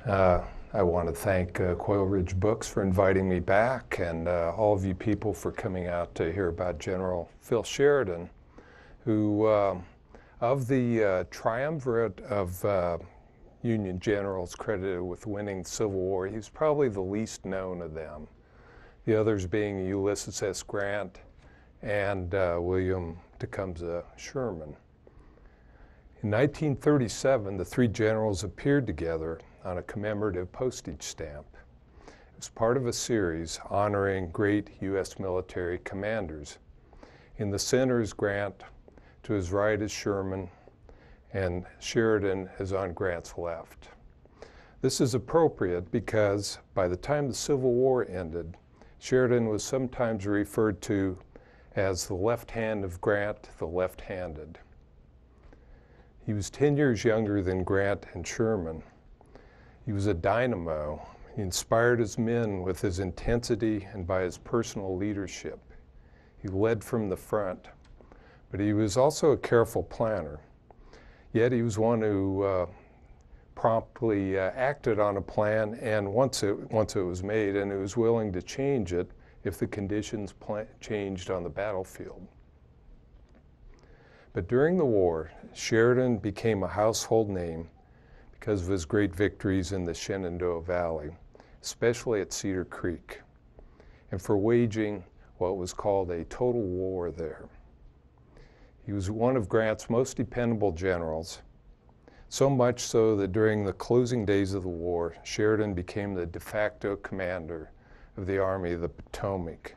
I want to thank Quail Ridge Books for inviting me back, and all of you people for coming out to hear about General Phil Sheridan, who, of the triumvirate of Union generals credited with winning the Civil War, he's probably the least known of them. The others being Ulysses S. Grant and William Tecumseh Sherman. In 1937, the three generals appeared together on a commemorative postage stamp. It was part of a series honoring great U.S. military commanders. In the center is Grant, to his right is Sherman, and Sheridan is on Grant's left. This is appropriate because by the time the Civil War ended, Sheridan was sometimes referred to as the left hand of Grant, the left-handed. He was 10 years younger than Grant and Sherman. He was a dynamo. He inspired his men with his intensity and by his personal leadership. He led from the front, but he was also a careful planner. Yet he was one who promptly acted on a plan, and once it was made, and he was willing to change it if the conditions changed on the battlefield. But during the war, Sheridan became a household name because of his great victories in the Shenandoah Valley, especially at Cedar Creek, and for waging what was called a total war there. He was one of Grant's most dependable generals, so much so that during the closing days of the war, Sheridan became the de facto commander of the Army of the Potomac.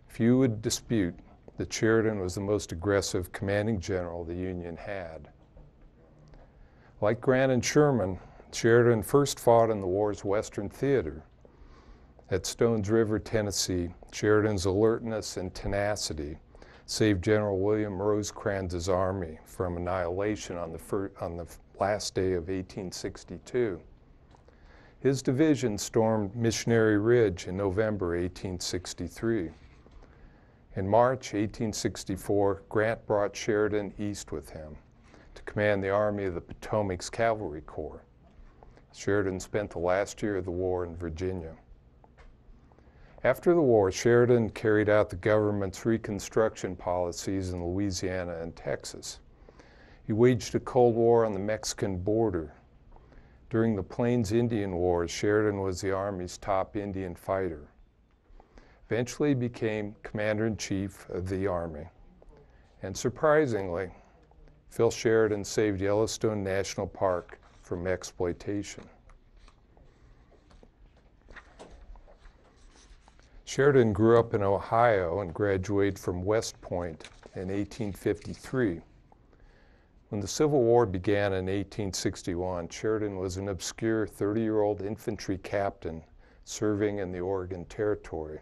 Few would dispute that Sheridan was the most aggressive commanding general the Union had. Like Grant and Sherman, Sheridan first fought in the war's Western Theater. At Stones River, Tennessee, Sheridan's alertness and tenacity saved General William Rosecrans's army from annihilation on the last day of 1862. His division stormed Missionary Ridge in November 1863. In March 1864, Grant brought Sheridan east with him to command the Army of the Potomac's Cavalry Corps. Sheridan spent the last year of the war in Virginia. After the war, Sheridan carried out the government's Reconstruction policies in Louisiana and Texas. He waged a Cold War on the Mexican border. During the Plains Indian Wars, Sheridan was the Army's top Indian fighter. Eventually became Commander-in-Chief of the Army. And surprisingly, Phil Sheridan saved Yellowstone National Park from exploitation. Sheridan grew up in Ohio and graduated from West Point in 1853. When the Civil War began in 1861, Sheridan was an obscure 30-year-old infantry captain serving in the Oregon Territory.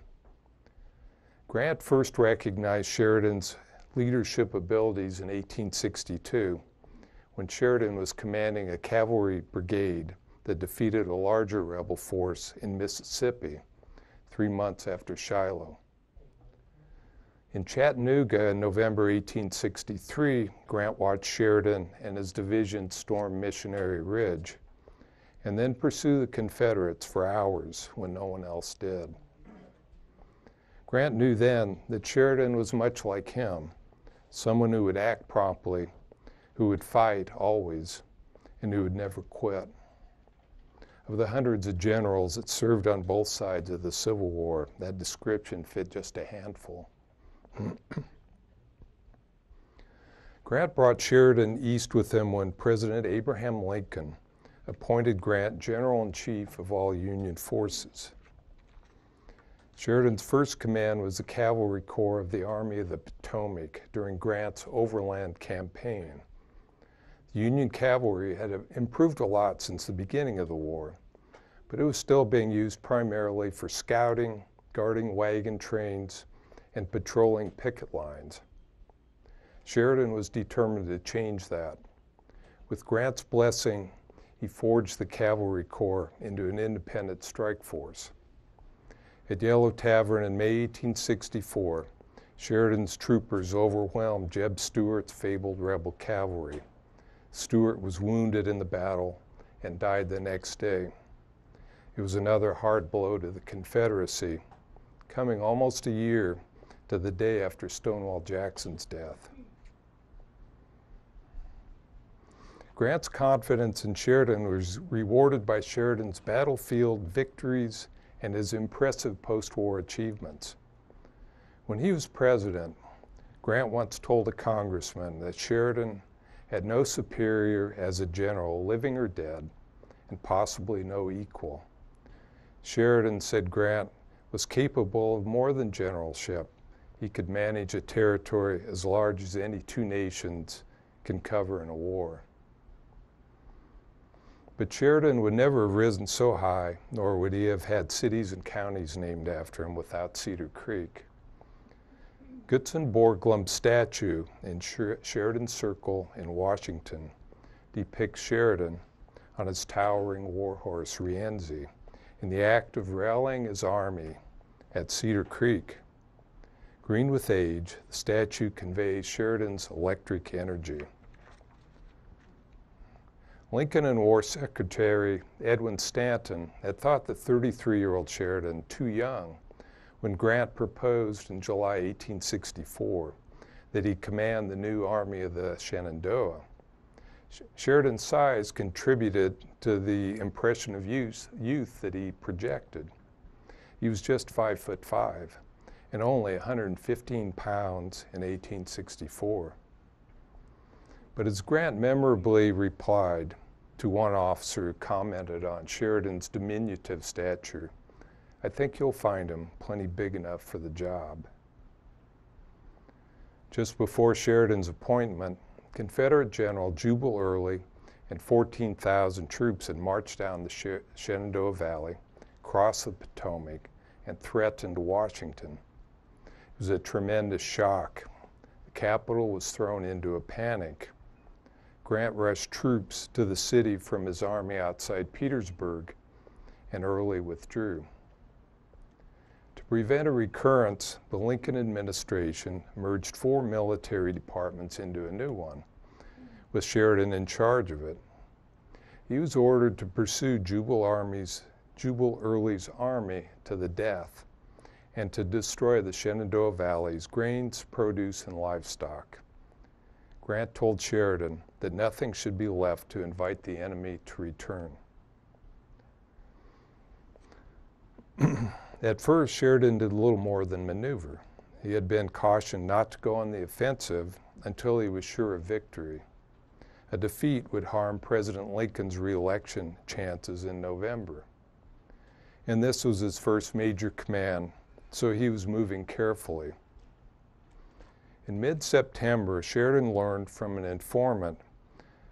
Grant first recognized Sheridan's leadership abilities in 1862 when Sheridan was commanding a cavalry brigade that defeated a larger rebel force in Mississippi 3 months after Shiloh. In Chattanooga in November 1863, Grant watched Sheridan and his division storm Missionary Ridge and then pursue the Confederates for hours when no one else did. Grant knew then that Sheridan was much like him, someone who would act promptly, who would fight always, and who would never quit. Of the hundreds of generals that served on both sides of the Civil War, that description fit just a handful. Grant brought Sheridan east with him when President Abraham Lincoln appointed Grant General-in-Chief of all Union forces. Sheridan's first command was the Cavalry Corps of the Army of the Potomac during Grant's overland campaign. The Union cavalry had improved a lot since the beginning of the war, but it was still being used primarily for scouting, guarding wagon trains, and patrolling picket lines. Sheridan was determined to change that. With Grant's blessing, he forged the Cavalry Corps into an independent strike force. At Yellow Tavern in May 1864, Sheridan's troopers overwhelmed Jeb Stuart's fabled rebel cavalry. Stuart was wounded in the battle and died the next day. It was another hard blow to the Confederacy, coming almost a year to the day after Stonewall Jackson's death. Grant's confidence in Sheridan was rewarded by Sheridan's battlefield victories and his impressive post-war achievements. When he was president, Grant once told a congressman that Sheridan had no superior as a general, living or dead, and possibly no equal. Sheridan said Grant was capable of more than generalship. He could manage a territory as large as any two nations can cover in a war. But Sheridan would never have risen so high, nor would he have had cities and counties named after him without Cedar Creek. Gutzon Borglum's statue in Sheridan Circle in Washington depicts Sheridan on his towering warhorse Rienzi in the act of rallying his army at Cedar Creek. Green with age, the statue conveys Sheridan's electric energy. Lincoln and War Secretary Edwin Stanton had thought the 33-year-old Sheridan too young when Grant proposed in July 1864 that he command the new Army of the Shenandoah. Sheridan's size contributed to the impression of youth that he projected. He was just 5'5" and only 115 pounds in 1864. But as Grant memorably replied to one officer who commented on Sheridan's diminutive stature, "I think you'll find him plenty big enough for the job." Just before Sheridan's appointment, Confederate General Jubal Early and 14,000 troops had marched down the Shenandoah Valley, crossed the Potomac, and threatened Washington. It was a tremendous shock. The capital was thrown into a panic. Grant rushed troops to the city from his army outside Petersburg, and Early withdrew. To prevent a recurrence, the Lincoln administration merged 4 military departments into a new one, with Sheridan in charge of it. He was ordered to pursue Jubal Early's army to the death and to destroy the Shenandoah Valley's grains, produce, and livestock. Grant told Sheridan that nothing should be left to invite the enemy to return. At first, Sheridan did little more than maneuver. He had been cautioned not to go on the offensive until he was sure of victory. A defeat would harm President Lincoln's re-election chances in November. And this was his first major command, so he was moving carefully. In mid-September, Sheridan learned from an informant,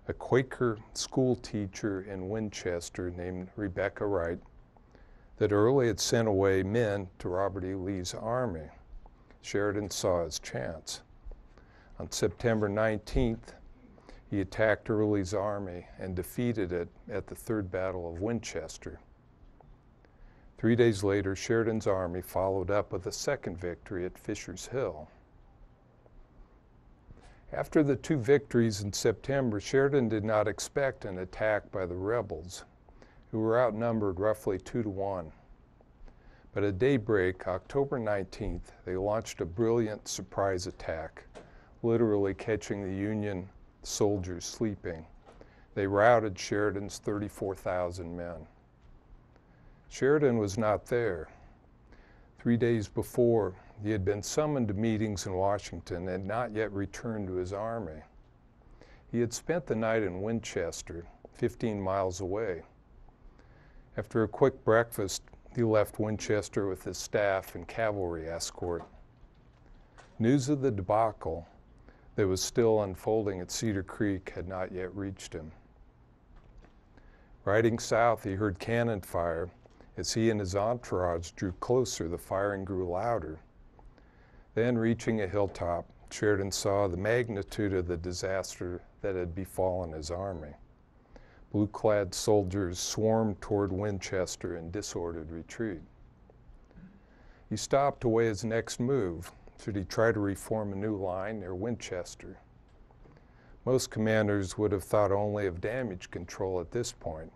a Quaker school teacher in Winchester named Rebecca Wright, that Early had sent away men to Robert E. Lee's army. Sheridan saw his chance. On September 19th, he attacked Early's army and defeated it at the Third Battle of Winchester. 3 days later, Sheridan's army followed up with a second victory at Fisher's Hill. After the 2 victories in September, Sheridan did not expect an attack by the rebels, who were outnumbered roughly 2-1. But at daybreak, October 19th, they launched a brilliant surprise attack, literally catching the Union soldiers sleeping. They routed Sheridan's 34,000 men. Sheridan was not there. 3 days before, he had been summoned to meetings in Washington and not yet returned to his army. He had spent the night in Winchester, 15 miles away. After a quick breakfast, he left Winchester with his staff and cavalry escort. News of the debacle that was still unfolding at Cedar Creek had not yet reached him. Riding south, he heard cannon fire. As he and his entourage drew closer, the firing grew louder. Then, reaching a hilltop, Sheridan saw the magnitude of the disaster that had befallen his army. Blue-clad soldiers swarmed toward Winchester in disordered retreat. He stopped to weigh his next move. Should he try to reform a new line near Winchester? Most commanders would have thought only of damage control at this point.